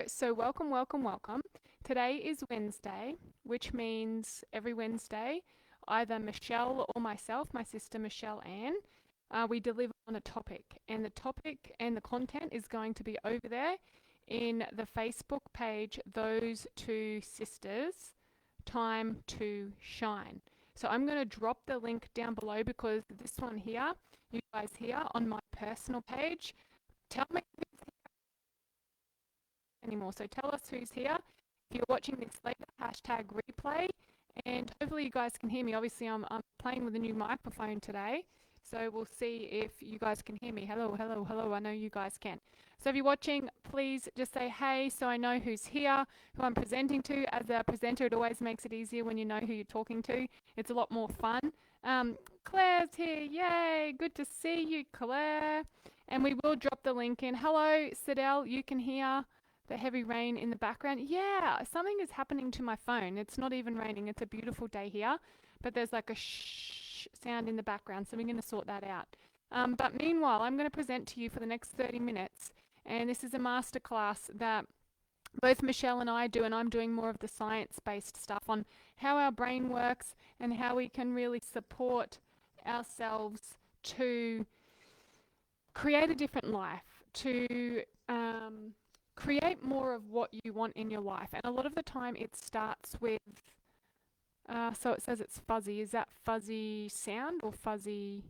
So welcome, welcome, welcome. Today is Wednesday, which means every Wednesday, either Michelle or myself, my sister Michelle Ann, we deliver on a topic. And the topic and the content is going to be over there in the Facebook page, Those Two Sisters, Time to Shine. So I'm going to drop the link down below because this one here, you guys here on my personal page, tell me anymore. So tell us who's here. If you're watching this later, hashtag replay. And hopefully you guys can hear me. Obviously, I'm playing with a new microphone today. So we'll see if you guys can hear me. Hello, hello, hello. I know you guys can. So if you're watching, please just say hey so I know who's here, who I'm presenting to. As a presenter, it always makes it easier when you know who you're talking to. It's a lot more fun. Claire's here. Yay. Good to see you, Claire. And we will drop the link in. Hello, Sidel. You can hear the heavy rain in the background. Yeah, something is happening to my phone. It's not even raining. It's a beautiful day here, but there's like a shh sound in the background, so we're going to sort that out. But meanwhile, I'm going to present to you for the next 30 minutes, and this is a masterclass that both Michelle and I do, and I'm doing more of the science-based stuff on how our brain works and how we can really support ourselves to create a different life, to create more of what you want in your life. And a lot of the time it starts with, so it says it's fuzzy. Is that fuzzy sound or fuzzy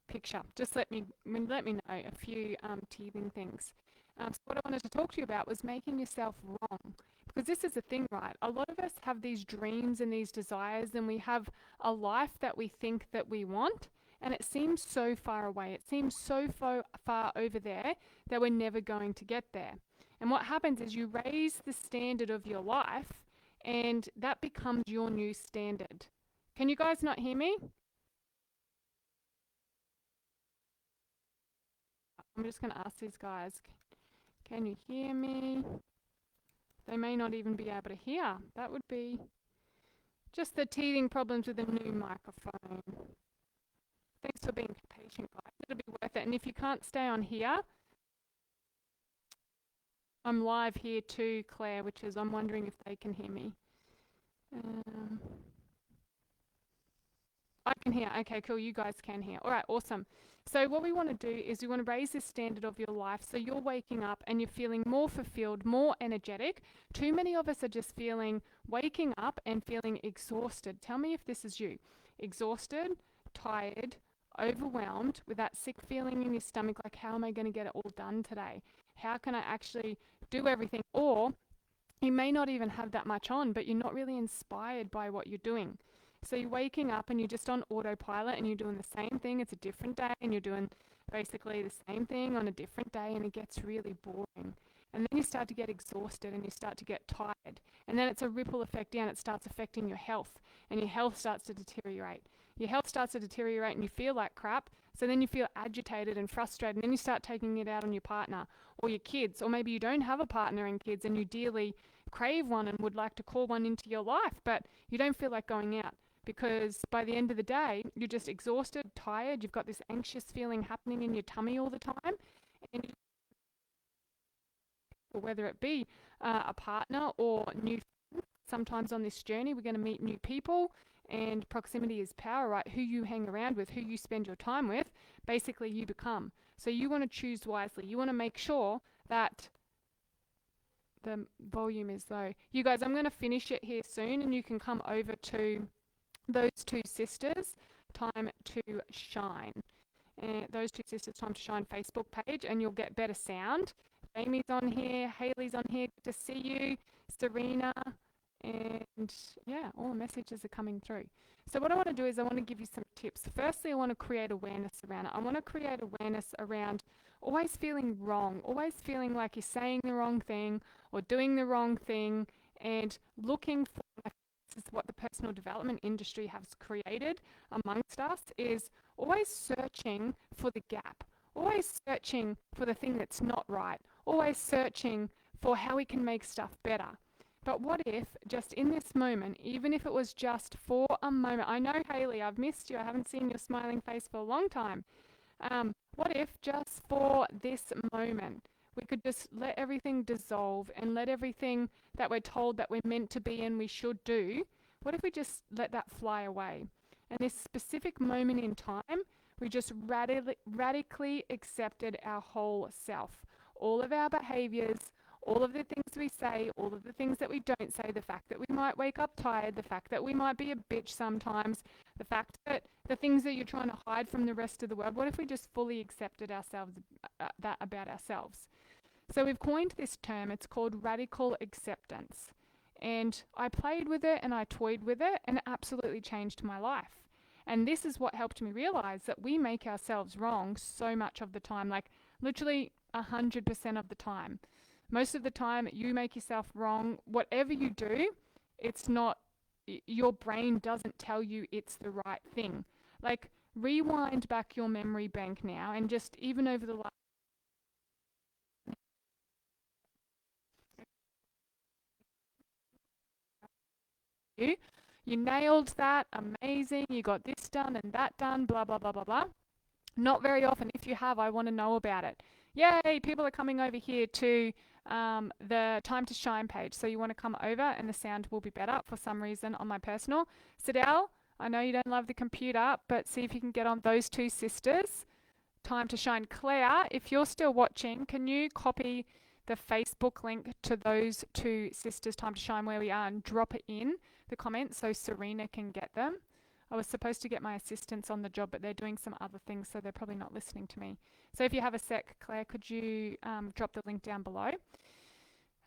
picture? Just let me know a few teething things. So what I wanted to talk to you about was making yourself wrong. Because this is the thing, right? A lot of us have these dreams and these desires, and we have a life that we think that we want, and it seems so far away. It seems so far over there that we're never going to get there. And what happens is you raise the standard of your life, and that becomes your new standard. Can you guys not hear me? I'm just going to ask these guys, can you hear me? They may not even be able to hear. That would be just the teething problems with a new microphone. Thanks for being patient, guys. It'll be worth it. And if you can't stay on here, I'm live here too, Claire, which is I'm wondering if they can hear me. I can hear. Okay, cool. You guys can hear. All right, awesome. So what we want to do is we want to raise the standard of your life so you're waking up and you're feeling more fulfilled, more energetic. Too many of us are just waking up and feeling exhausted. Tell me if this is you. Exhausted, tired, overwhelmed with that sick feeling in your stomach, like how am I going to get it all done today? How can I actually do everything? Or you may not even have that much on, but you're not really inspired by what you're doing. So you're waking up and you're just on autopilot and you're doing the same thing. It's a different day and you're doing basically the same thing on a different day, and it gets really boring. And then you start to get exhausted and you start to get tired. And then it's a ripple effect down. It starts affecting your health, and your health starts to deteriorate. Your health starts to deteriorate and you feel like crap. So then you feel agitated and frustrated, and then you start taking it out on your partner or your kids. Or maybe you don't have a partner and kids and you dearly crave one and would like to call one into your life, but you don't feel like going out because by the end of the day, you're just exhausted, tired. You've got this anxious feeling happening in your tummy all the time. And whether it be a partner or new friends, sometimes on this journey, we're going to meet new people. And proximity is power, right? Who you hang around with, who you spend your time with, basically you become. So you want to choose wisely. You want to make sure that the volume is low. You guys, I'm going to finish it here soon, and you can come over to Those Two Sisters, Time to Shine. And Those Two Sisters, Time to Shine Facebook page, and you'll get better sound. Jamie's on here, Haley's on here. Good to see you. Serena. And yeah, all the messages are coming through. So what I want to do is I want to give you some tips. Firstly, I want to create awareness around it. I want to create awareness around always feeling wrong, always feeling like you're saying the wrong thing or doing the wrong thing, and looking for, this is what the personal development industry has created amongst us, is always searching for the gap, always searching for the thing that's not right, always searching for how we can make stuff better. But what if just in this moment, even if it was just for a moment, I know, Haley, I've missed you. I haven't seen your smiling face for a long time. What if just for this moment, we could just let everything dissolve and let everything that we're told that we're meant to be and we should do, what if we just let that fly away? And this specific moment in time, we just radically accepted our whole self, all of our behaviors, all of the things we say, all of the things that we don't say, the fact that we might wake up tired, the fact that we might be a bitch sometimes, the fact that the things that you're trying to hide from the rest of the world, what if we just fully accepted ourselves, that about ourselves? So we've coined this term, it's called radical acceptance. And I played with it and I toyed with it and it absolutely changed my life. And this is what helped me realize that we make ourselves wrong so much of the time, like literally 100% of the time. Most of the time you make yourself wrong. Whatever you do, it's not, your brain doesn't tell you it's the right thing. Like rewind back your memory bank now and just even over the last you nailed that, amazing, you got this done and that done, blah, blah, blah, blah, blah. Not very often. If you have, I want to know about it. Yay, people are coming over here to the Time to Shine page. So you want to come over and the sound will be better for some reason on my personal. Sidel, I know you don't love the computer, but see if you can get on those two sisters. Time to Shine. Claire, if you're still watching, can you copy the Facebook link to those two sisters, Time to Shine, where we are, and drop it in the comments so Serena can get them? I was supposed to get my assistants on the job, but they're doing some other things, so they're probably not listening to me. So if you have a sec, Claire, could you drop the link down below?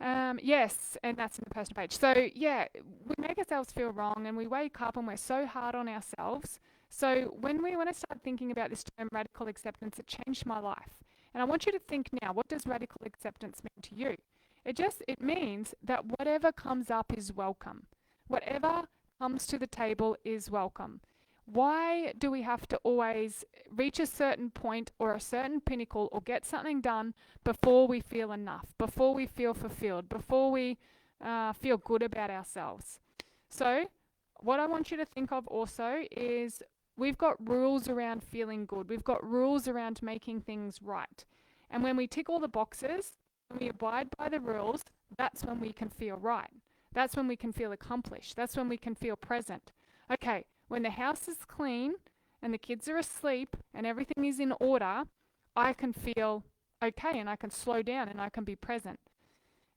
Yes, and that's in the personal page. So yeah, we make ourselves feel wrong and we wake up and we're so hard on ourselves. So when I started thinking about this term radical acceptance, it changed my life. And I want you to think now, what does radical acceptance mean to you? It means that whatever comes up is welcome. Whatever comes to the table is welcome. Why do we have to always reach a certain point or a certain pinnacle or get something done before we feel enough, before we feel fulfilled, before we feel good about ourselves? So what I want you to think of also is we've got rules around feeling good. We've got rules around making things right. And when we tick all the boxes and we abide by the rules, that's when we can feel right. That's when we can feel accomplished. That's when we can feel present. Okay, when the house is clean and the kids are asleep and everything is in order, I can feel okay and I can slow down and I can be present.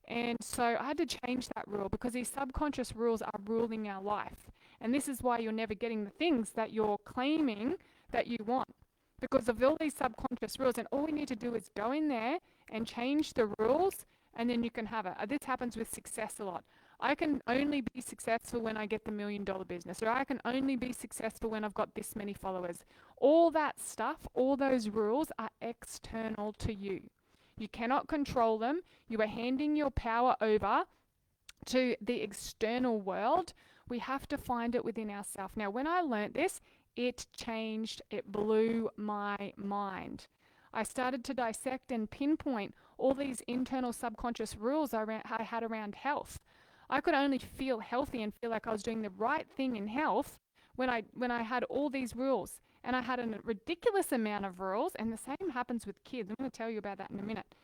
And so I had to change that rule because these subconscious rules are ruling our life. And this is why you're never getting the things that you're claiming that you want, because of all these subconscious rules. And all we need to do is go in there and change the rules and then you can have it. This happens with success a lot. I can only be successful when I get the $1 million business, or I can only be successful when I've got this many followers. All that stuff, all those rules are external to you. You cannot control them. You are handing your power over to the external world. We have to find it within ourselves. Now, when I learnt this, it changed, it blew my mind. I started to dissect and pinpoint all these internal subconscious rules I had around health. I could only feel healthy and feel like I was doing the right thing in health when I had all these rules. And I had a ridiculous amount of rules, and the same happens with kids. I'm going to tell you about that in a minute.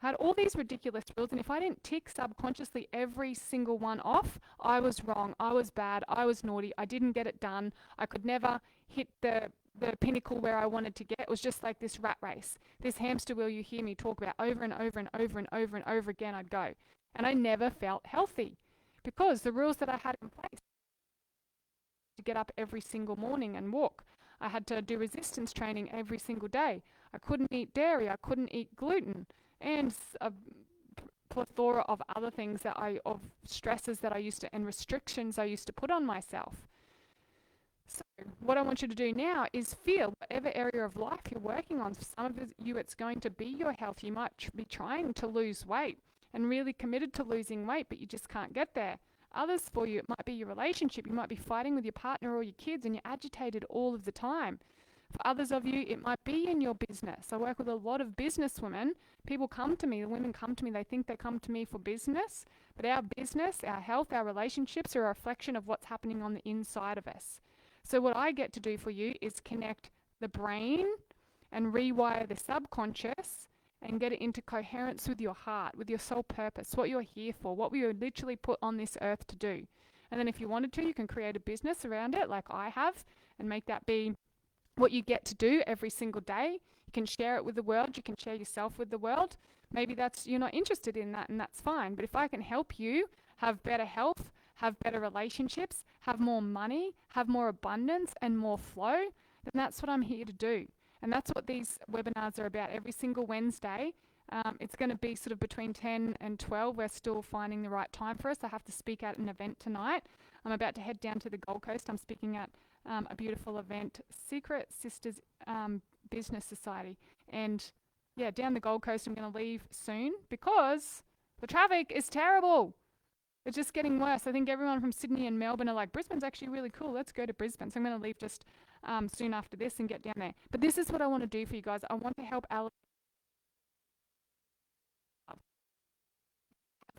I had all these ridiculous rules, and if I didn't tick subconsciously every single one off, I was wrong, I was bad, I was naughty, I didn't get it done, I could never hit the pinnacle where I wanted to get. It was just like this rat race, this hamster wheel you hear me talk about over and over and over and over and over again. I'd go. And I never felt healthy because the rules that I had in place to get up every single morning and walk. I had to do resistance training every single day. I couldn't eat dairy. I couldn't eat gluten, and a plethora of other things of stresses that I used to, and restrictions I used to put on myself. So what I want you to do now is feel whatever area of life you're working on. For some of you, it's going to be your health. You might be trying to lose weight and really committed to losing weight, but you just can't get there. Others for you, it might be your relationship. You might be fighting with your partner or your kids and you're agitated all of the time. For others of you, it might be in your business. I work with a lot of business women. People come to me, the women come to me, they think they come to me for business, but our business, our health, our relationships are a reflection of what's happening on the inside of us. So what I get to do for you is connect the brain and rewire the subconscious and get it into coherence with your heart, with your soul purpose, what you're here for, what we were literally put on this earth to do. And then if you wanted to, you can create a business around it like I have and make that be what you get to do every single day. You can share it with the world. You can share yourself with the world. Maybe you're not interested in that, and that's fine. But if I can help you have better health, have better relationships, have more money, have more abundance and more flow, then that's what I'm here to do. And that's what these webinars are about every single Wednesday. It's going to be sort of between 10 and 12. We're still finding the right time for us. I have to speak at an event tonight. I'm about to head down to the Gold Coast. I'm speaking at a beautiful event, Secret Sisters Business Society. And yeah, down the Gold Coast, I'm going to leave soon because the traffic is terrible. It's just getting worse. I think everyone from Sydney and Melbourne are like, Brisbane's actually really cool. Let's go to Brisbane. So I'm going to leave just soon after this and get down there. But this is what I want to do for you guys. I want to help elevate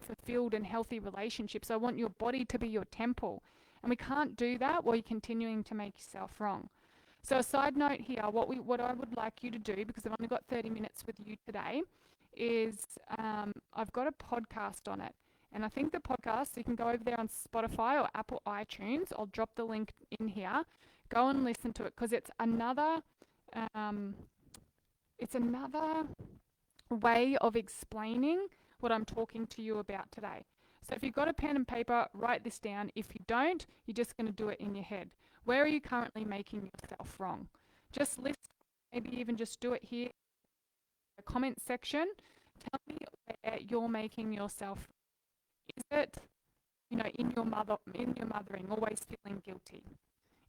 fulfilled and healthy relationships. I want your body to be your temple. And we can't do that while you're continuing to make yourself wrong. So a side note here, what I would like you to do, because I've only got 30 minutes with you today, is I've got a podcast on it. And I think the podcast, you can go over there on Spotify or Apple iTunes. I'll drop the link in here. Go and listen to it because it's another way of explaining what I'm talking to you about today. So if you've got a pen and paper, write this down. If you don't, you're just going to do it in your head. Where are you currently making yourself wrong? Just list, maybe even just do it here in the comment section. Tell me where you're making yourself wrong. Is it, in your mothering, always feeling guilty?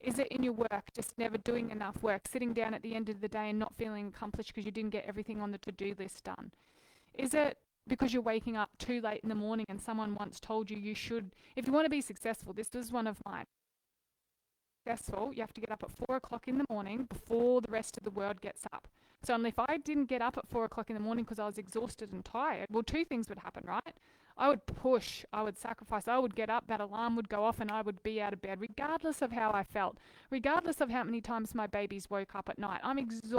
Is it in your work, just never doing enough work, sitting down at the end of the day and not feeling accomplished because you didn't get everything on the to-do list done? Is it because you're waking up too late in the morning and someone once told you should, if you want to be successful, this is one of mine. Successful, you have to get up at 4 o'clock in the morning before the rest of the world gets up. So if I didn't get up at 4 o'clock in the morning because I was exhausted and tired, well, two things would happen, right? I would push, I would sacrifice, I would get up, that alarm would go off and I would be out of bed regardless of how I felt, regardless of how many times my babies woke up at night. I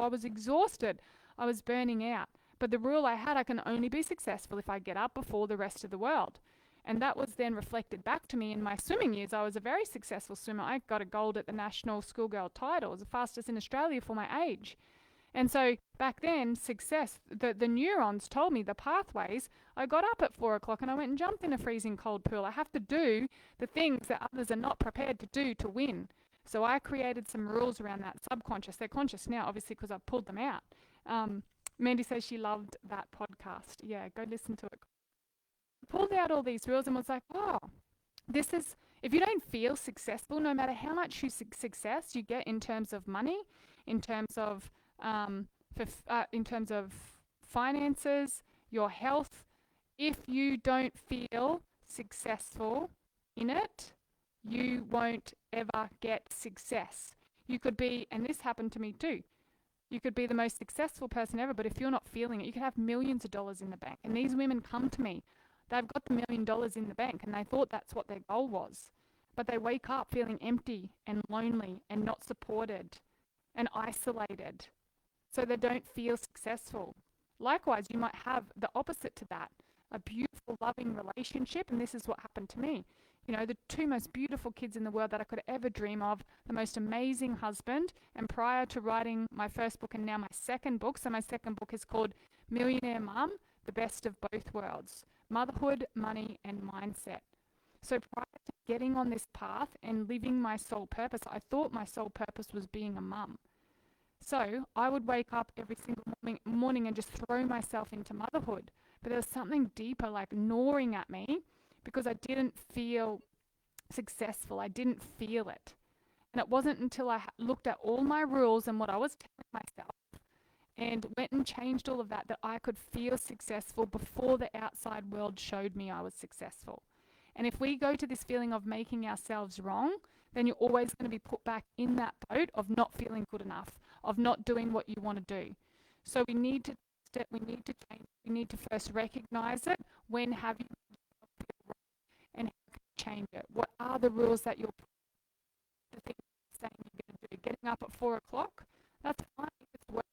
was exhausted, I was burning out. But the rule I had, I can only be successful if I get up before the rest of the world. And that was then reflected back to me in my swimming years. I was a very successful swimmer. I got a gold at the National Schoolgirl title. I was the fastest in Australia for my age. And so back then, success, the neurons told me, the pathways, I got up at 4 o'clock and I went and jumped in a freezing cold pool. I have to do the things that others are not prepared to do to win. So I created some rules around that subconscious. They're conscious now, obviously, because I've pulled them out. Mandy says she loved that podcast. Yeah, go listen to it. Pulled out all these rules and was like, oh, this is, if you don't feel successful, no matter how much success you get in terms of money, in terms of finances, your health, if you don't feel successful in it, you won't ever get success. You could be, and this happened to me too, you could be the most successful person ever, but if you're not feeling it, you could have millions of dollars in the bank. And these women come to me. They've got the $1 million in the bank and they thought that's what their goal was. But they wake up feeling empty and lonely and not supported and isolated. So they don't feel successful. Likewise, you might have the opposite to that, a beautiful, loving relationship. And this is what happened to me. The two most beautiful kids in the world that I could ever dream of, the most amazing husband. And prior to writing my first book and now my second book, so my second book is called Millionaire Mum, The Best of Both Worlds, Motherhood, Money and Mindset. So prior to getting on this path and living my soul purpose, I thought my soul purpose was being a mum. So I would wake up every single morning and just throw myself into motherhood. But there was something deeper like gnawing at me because I didn't feel successful. I didn't feel it. And it wasn't until I looked at all my rules and what I was telling myself and went and changed all of that I could feel successful before the outside world showed me I was successful. And if we go to this feeling of making ourselves wrong, then you're always going to be put back in that boat of not feeling good enough, of not doing what you want to do. So we need to change. We need to first recognize it. When have you feel wrong, and how can you change it? What are the rules that you're the things you're saying you're going to do? Getting up at 4 o'clock, that's fine if it's work.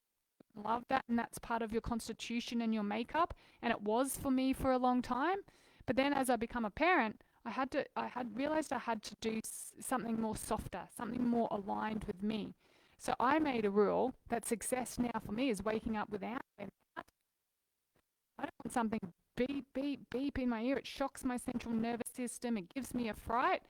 love that, and that's part of your constitution and your makeup, and it was for me for a long time. But then as I become a parent, I had realized I had to do something more softer, something more aligned with me. So I made a rule that success now for me is waking up without it. I don't want something beep, beep, beep in my ear. It shocks my central nervous system. It gives me a fright.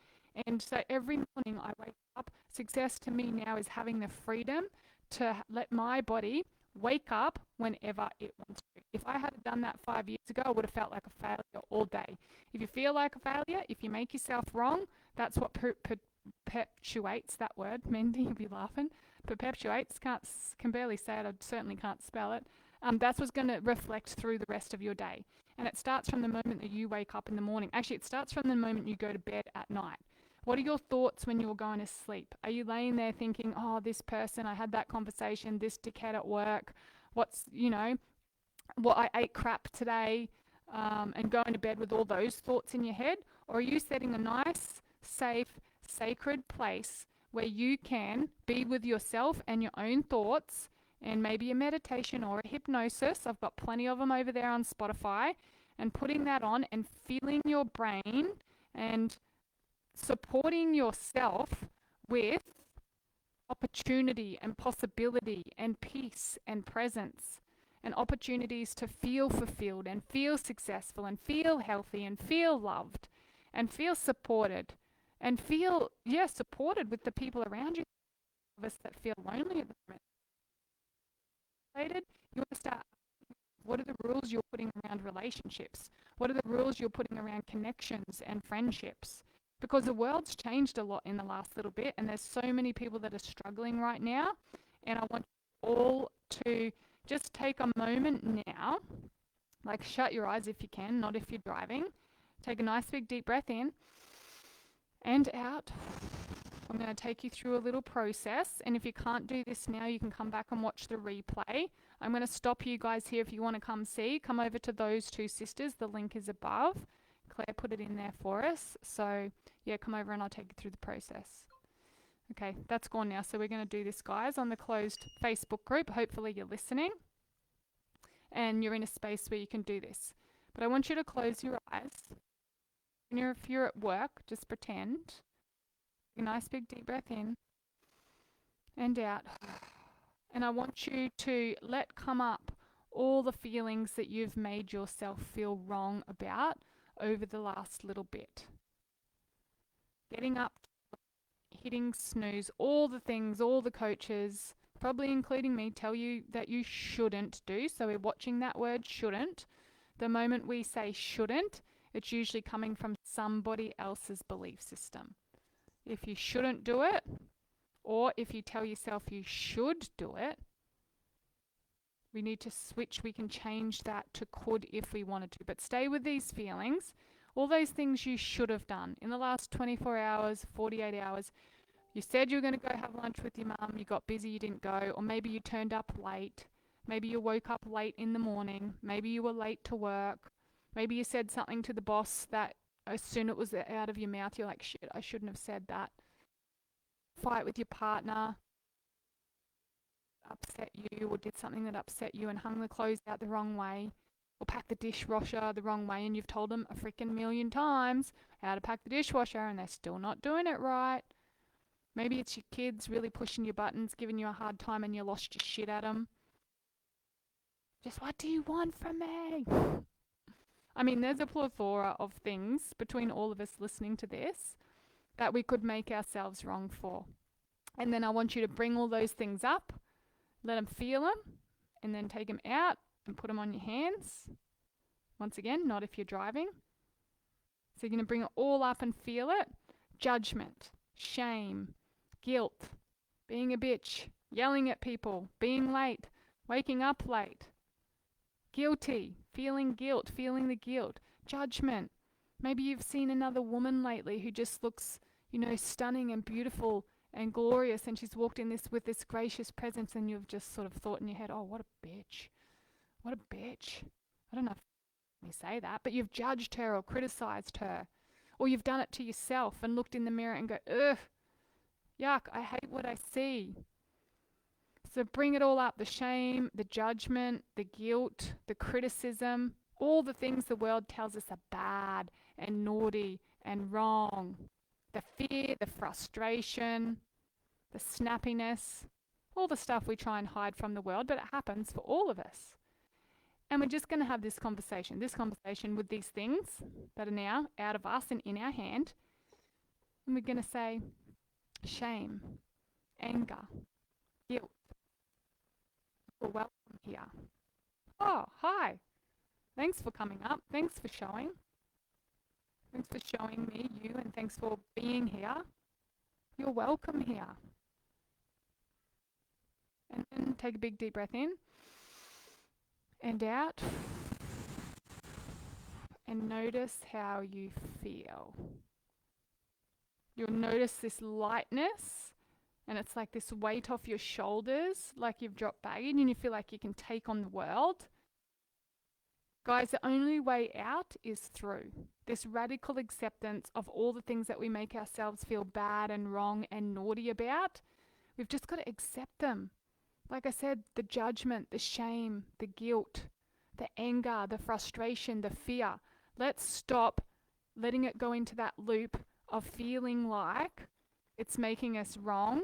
And so every morning I wake up. Success to me now is having the freedom to let my body wake up whenever it wants to. If I had done that 5 years ago, I would have felt like a failure all day. If you feel like a failure, if you make yourself wrong, that's what perpetuates that word. Mindy, you'll be laughing. Perpetuates, can barely say it. I certainly can't spell it. That's what's going to reflect through the rest of your day. And it starts from the moment that you wake up in the morning. Actually, it starts from the moment you go to bed at night. What are your thoughts when you're going to sleep? Are you laying there thinking, oh, this person, I had that conversation, this dickhead at work, what I ate crap today, and going to bed with all those thoughts in your head? Or are you setting a nice, safe, sacred place where you can be with yourself and your own thoughts, and maybe a meditation or a hypnosis? I've got plenty of them over there on Spotify, and putting that on and feeling your brain and supporting yourself with opportunity and possibility and peace and presence and opportunities to feel fulfilled and feel successful and feel healthy and feel loved and feel supported and feel, supported with the people around you. Of us that feel lonely at the moment. You want to start, what are the rules you're putting around relationships? What are the rules you're putting around connections and friendships? Because the world's changed a lot in the last little bit, and there's so many people that are struggling right now. And I want you all to just take a moment now, like shut your eyes if you can, not if you're driving. Take a nice big deep breath in and out. I'm going to take you through a little process, and if you can't do this now, you can come back and watch the replay. I'm going to stop you guys here. If you want to come over to those two sisters. The link is above. Claire put it in there for us. So yeah, come over and I'll take you through the process. Okay, that's gone now. So we're going to do this, guys, on the closed Facebook group. Hopefully you're listening and you're in a space where you can do this. But I want you to close your eyes. And if you're at work, just pretend. Take a nice big deep breath in and out. And I want you to let come up all the feelings that you've made yourself feel wrong about over the last little bit. Getting up, hitting snooze, all the things, all the coaches, probably including me, tell you that you shouldn't do. So we're watching that word shouldn't. The moment we say shouldn't, it's usually coming from somebody else's belief system. If you shouldn't do it, or if you tell yourself you should do it, we need to switch. We can change that to could if we wanted to. But stay with these feelings. All those things you should have done in the last 24 hours, 48 hours. You said you were going to go have lunch with your mum. You got busy, you didn't go. Or maybe you turned up late. Maybe you woke up late in the morning. Maybe you were late to work. Maybe you said something to the boss that as soon as it was out of your mouth, you're like, shit, I shouldn't have said that. Fight with your partner. Upset you, or did something that upset you and hung the clothes out the wrong way, or packed the dishwasher the wrong way, and you've told them a freaking million times how to pack the dishwasher and they're still not doing it right. Maybe it's your kids really pushing your buttons, giving you a hard time, and you lost your shit at them. Just what do you want from me? I mean, there's a plethora of things between all of us listening to this that we could make ourselves wrong for. And then I want you to bring all those things up. Let them feel them, and then take them out and put them on your hands. Once again, not if you're driving. So you're going to bring it all up and feel it. Judgment, shame, guilt, being a bitch, yelling at people, being late, waking up late, guilty, feeling guilt, feeling the guilt, judgment. Maybe you've seen another woman lately who just looks, stunning and beautiful and glorious, and she's walked in with this gracious presence, and you've just sort of thought in your head, oh, what a bitch. What a bitch. I don't know if you say that, but you've judged her or criticized her. Or you've done it to yourself and looked in the mirror and go, ugh, yuck, I hate what I see. So bring it all up, the shame, the judgment, the guilt, the criticism, all the things the world tells us are bad and naughty and wrong. The fear, the frustration, the snappiness, all the stuff we try and hide from the world, but it happens for all of us. And we're just going to have this conversation with these things that are now out of us and in our hand. And we're going to say shame, anger, guilt. You're welcome here. Oh, hi. Thanks for coming up. Thanks for showing. Thanks for showing me you, and thanks for being here. You're welcome here. And then take a big deep breath in and out. And notice how you feel. You'll notice this lightness, and it's like this weight off your shoulders, like you've dropped baggage and you feel like you can take on the world. Guys, the only way out is through this radical acceptance of all the things that we make ourselves feel bad and wrong and naughty about. We've just got to accept them. Like I said, the judgment, the shame, the guilt, the anger, the frustration, the fear. Let's stop letting it go into that loop of feeling like it's making us wrong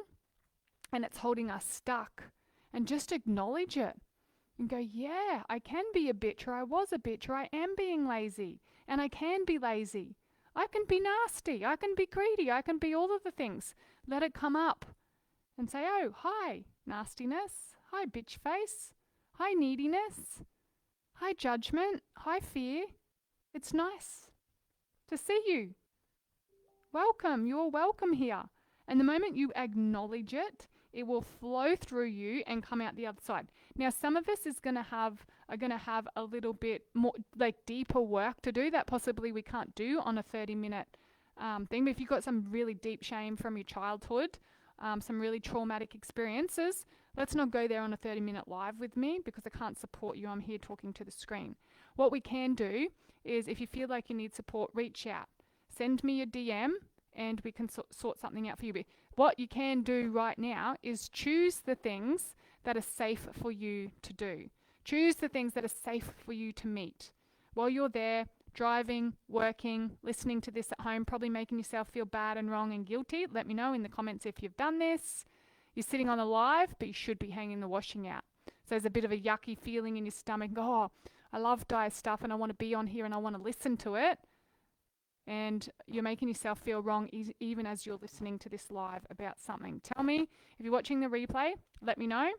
and it's holding us stuck. And just acknowledge it. And go, yeah, I can be a bitch, or I was a bitch, or I am being lazy, and I can be lazy. I can be nasty, I can be greedy, I can be all of the things. Let it come up and say, oh, hi, nastiness, hi, bitch face, hi, neediness, hi, judgment, hi, fear. It's nice to see you. Welcome, you're welcome here. And the moment you acknowledge it, it will flow through you and come out the other side. Now, some of us are going to have a little bit more, like deeper work to do that possibly we can't do on a 30-minute thing. But if you've got some really deep shame from your childhood, some really traumatic experiences, let's not go there on a 30-minute live with me because I can't support you. I'm here talking to the screen. What we can do is, if you feel like you need support, reach out. Send me a DM and we can sort something out for you. But what you can do right now is choose the things that are safe for you to do. Choose the things that are safe for you to meet. While you're there, driving, working, listening to this at home, probably making yourself feel bad and wrong and guilty. Let me know in the comments if you've done this. You're sitting on a live, but you should be hanging the washing out. So there's a bit of a yucky feeling in your stomach. Oh, I love Di's stuff and I want to be on here and I want to listen to it. And you're making yourself feel wrong even as you're listening to this live about something. Tell me, if you're watching the replay, let me know.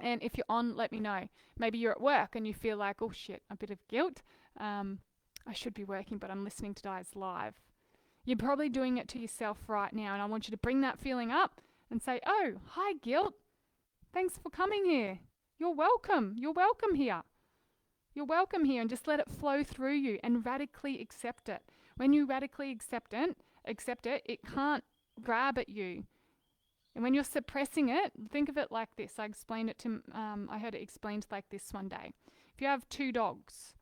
And if you're on, let me know. Maybe you're at work and you feel like, oh shit, a bit of guilt. I should be working, but I'm listening to Di's live. You're probably doing it to yourself right now. And I want you to bring that feeling up and say, oh, hi guilt. Thanks for coming here. You're welcome. You're welcome here. You're welcome here, and just let it flow through you and radically accept it. When you radically accept it, it can't grab at you. And when you're suppressing it, think of it like this. I heard it explained like this one day. If you have two dogs,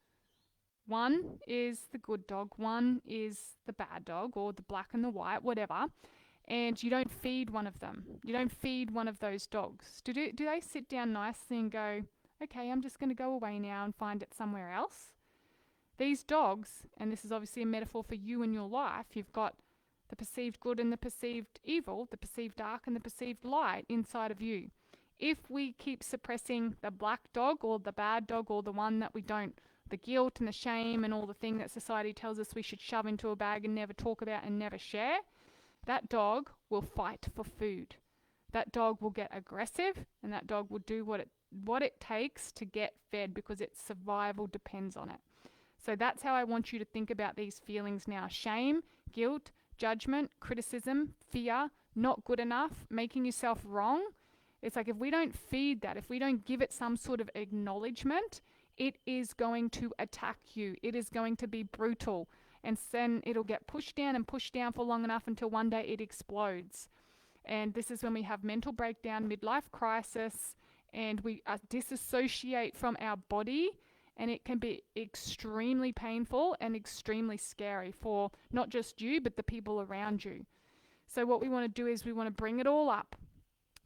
one is the good dog, one is the bad dog, or the black and the white, whatever, and you don't feed one of them. You don't feed one of those dogs. Do they sit down nicely and go, okay, I'm just going to go away now and find it somewhere else? These dogs, and this is obviously a metaphor for you in your life, you've got the perceived good and the perceived evil, the perceived dark and the perceived light inside of you. If we keep suppressing the black dog or the bad dog or the one that we don't, the guilt and the shame and all the thing that society tells us we should shove into a bag and never talk about and never share, that dog will fight for food. That dog will get aggressive, and that dog will do what it takes to get fed because its survival depends on it. So that's how I want you to think about these feelings now. Shame, guilt, judgment, criticism, fear, not good enough, making yourself wrong. It's like if we don't feed that, if we don't give it some sort of acknowledgement, it is going to attack you. It is going to be brutal. And then it'll get pushed down for long enough until one day it explodes. And this is when we have mental breakdown, midlife crisis, and we disassociate from our body. And it can be extremely painful and extremely scary for not just you, but the people around you. So what we want to do is we want to bring it all up.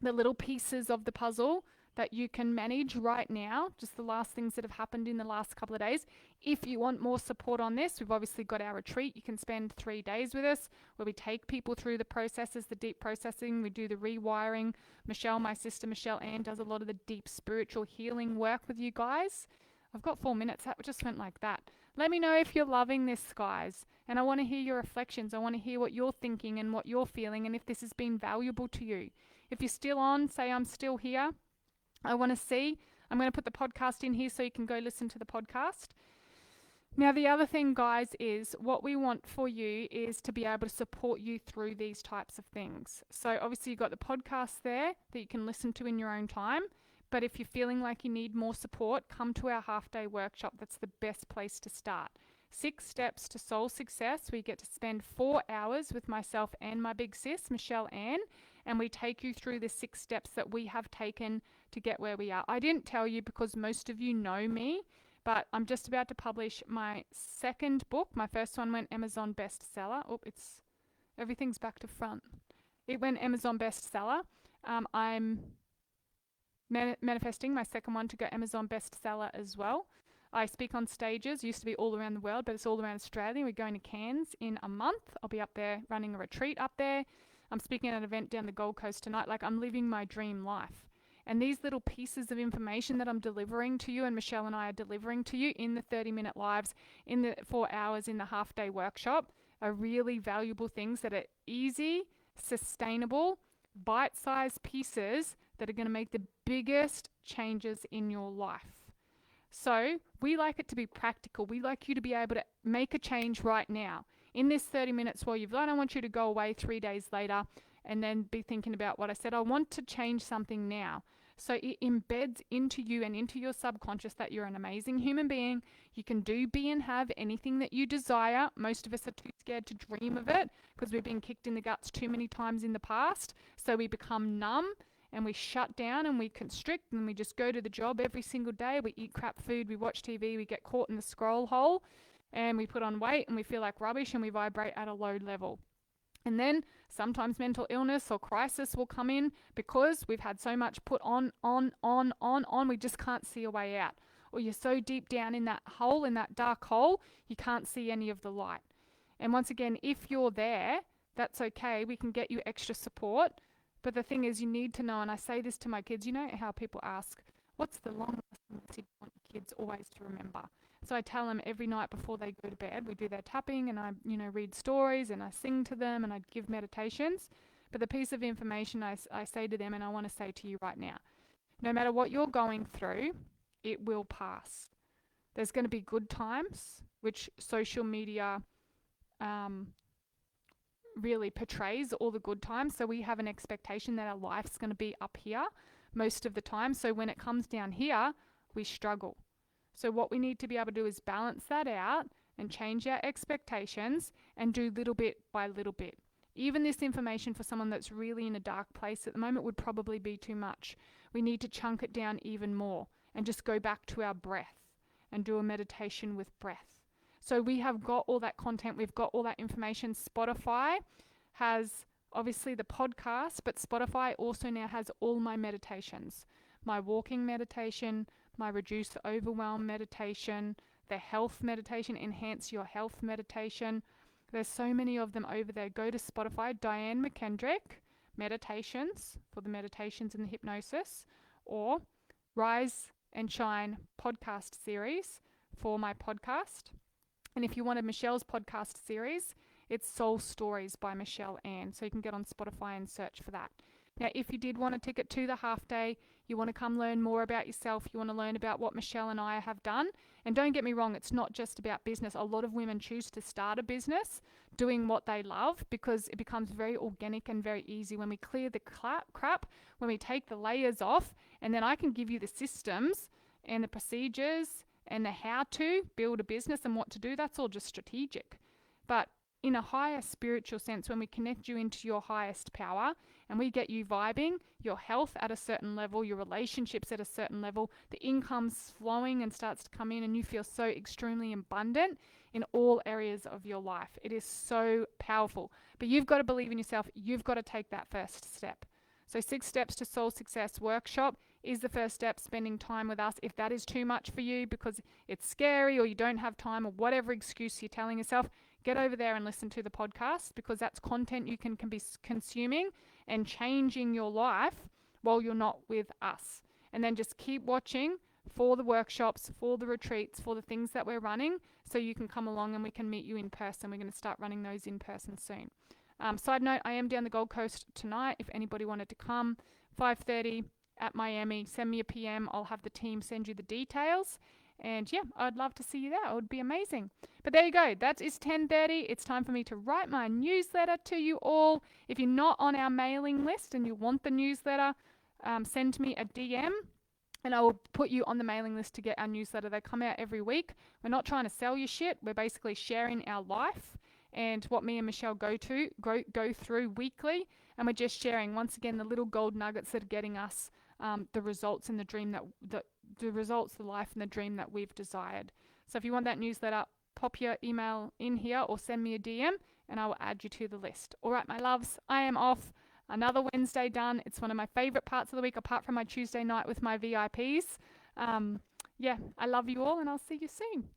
the little pieces of the puzzle that you can manage right now, just the last things that have happened in the last couple of days. If you want more support on this, we've obviously got our retreat. You can spend 3 days with us where we take people through the processes, the deep processing. We do the rewiring. Michelle, my sister Michelle Ann, does a lot of the deep spiritual healing work with you guys. I've got 4 minutes. That just went like that. Let me know if you're loving this, guys. And I want to hear your reflections. I want to hear what you're thinking and what you're feeling and if this has been valuable to you. If you're still on, say I'm still here. I want to see. I'm going to put the podcast in here so you can go listen to the podcast. Now, the other thing, guys, is what we want for you is to be able to support you through these types of things. So obviously you've got the podcast there that you can listen to in your own time. But if you're feeling like you need more support, come to our half-day workshop. That's the best place to start. 6 steps to soul success. We get to spend 4 hours with myself and my big sis, Michelle Ann, and we take you through the 6 steps that we have taken to get where we are. I didn't tell you because most of you know me, but I'm just about to publish my second book. My first one went Amazon bestseller. Oh, everything's back to front. It went Amazon bestseller. I'm manifesting my second one to go Amazon bestseller as well. I speak on stages. It used to be all around the world, but it's all around Australia. We're going to Cairns in a month. I'll be up there running a retreat up there. I'm speaking at an event down the Gold Coast tonight. Like, I'm living my dream life. And these little pieces of information that I'm delivering to you, and Michelle and I are delivering to you in the 30-minute lives, in the 4 hours in the half-day workshop, are really valuable things that are easy, sustainable, bite-sized pieces that are going to make the biggest changes in your life. So we like it to be practical. We like you to be able to make a change right now. In this 30 minutes while you've learned, I want you to go away 3 days later and then be thinking about what I said. I want to change something now. So it embeds into you and into your subconscious that you're an amazing human being. You can do, be, and have anything that you desire. Most of us are too scared to dream of it because we've been kicked in the guts too many times in the past. So we become numb and we shut down and we constrict and we just go to the job every single day. We eat crap food, we watch TV, we get caught in the scroll hole and we put on weight and we feel like rubbish and we vibrate at a low level. And then sometimes mental illness or crisis will come in because we've had so much put on, we just can't see a way out. Or you're so deep down in that hole, in that dark hole, you can't see any of the light. And once again, if you're there, that's okay. We can get you extra support. But the thing is, you need to know, and I say this to my kids, you know how people ask, what's the long lesson you want your kids always to remember? So I tell them every night before they go to bed, we do their tapping and I, read stories and I sing to them and I give meditations. But the piece of information I say to them, and I want to say to you right now, no matter what you're going through, it will pass. There's going to be good times, which social media really portrays all the good times. So we have an expectation that our life's going to be up here most of the time. So when it comes down here, we struggle. So what we need to be able to do is balance that out and change our expectations and do little bit by little bit. Even this information for someone that's really in a dark place at the moment would probably be too much. We need to chunk it down even more and just go back to our breath and do a meditation with breath. So we have got all that content. We've got all that information. Spotify has obviously the podcast, but Spotify also now has all my meditations. My walking meditation, my reduce overwhelm meditation, the health meditation, enhance your health meditation. There's so many of them over there. Go to Spotify, Diane Mckendrick, meditations for the meditations and the hypnosis, or Rise and Shine podcast series for my podcast. And if you wanted Michelle's podcast series, it's Soul Stories by Michelle Ann. So you can get on Spotify and search for that. Now, if you did want a ticket to the half day, you want to come learn more about yourself, you want to learn about what Michelle and I have done. And don't get me wrong, it's not just about business. A lot of women choose to start a business doing what they love because it becomes very organic and very easy when we clear the crap, when we take the layers off, and then I can give you the systems and the procedures and the how to build a business and what to do. That's all just strategic. But in a higher spiritual sense, when we connect you into your highest power and we get you vibing, your health at a certain level, your relationships at a certain level, the income's flowing and starts to come in and you feel so extremely abundant in all areas of your life. It is so powerful. But you've got to believe in yourself. You've got to take that first step. So 6 Steps to Soul Success workshop is the first step, spending time with us. If that is too much for you because it's scary or you don't have time or whatever excuse you're telling yourself, get over there and listen to the podcast, because that's content you can be consuming and changing your life while you're not with us. And then just keep watching for the workshops, for the retreats, for the things that we're running, so you can come along and we can meet you in person. We're going to start running those in person soon. Side note, I am down the Gold Coast tonight. If anybody wanted to come, 5:30 at Miami, send me a PM. I'll have the team send you the details. And yeah, I'd love to see you there. It would be amazing. But there you go. That is 10:30. It's time for me to write my newsletter to you all. If you're not on our mailing list and you want the newsletter, send me a DM and I will put you on the mailing list to get our newsletter. They come out every week. We're not trying to sell you shit. We're basically sharing our life and what me and Michelle go through weekly. And we're just sharing, once again, the little gold nuggets that are getting us the results and the dream the results, the life and the dream that we've desired. So if you want that newsletter, pop your email in here or send me a DM and I will add you to the list. All right, my loves, I am off. Another Wednesday done. It's one of my favorite parts of the week, apart from my Tuesday night with my VIPs. Yeah, I love you all and I'll see you soon.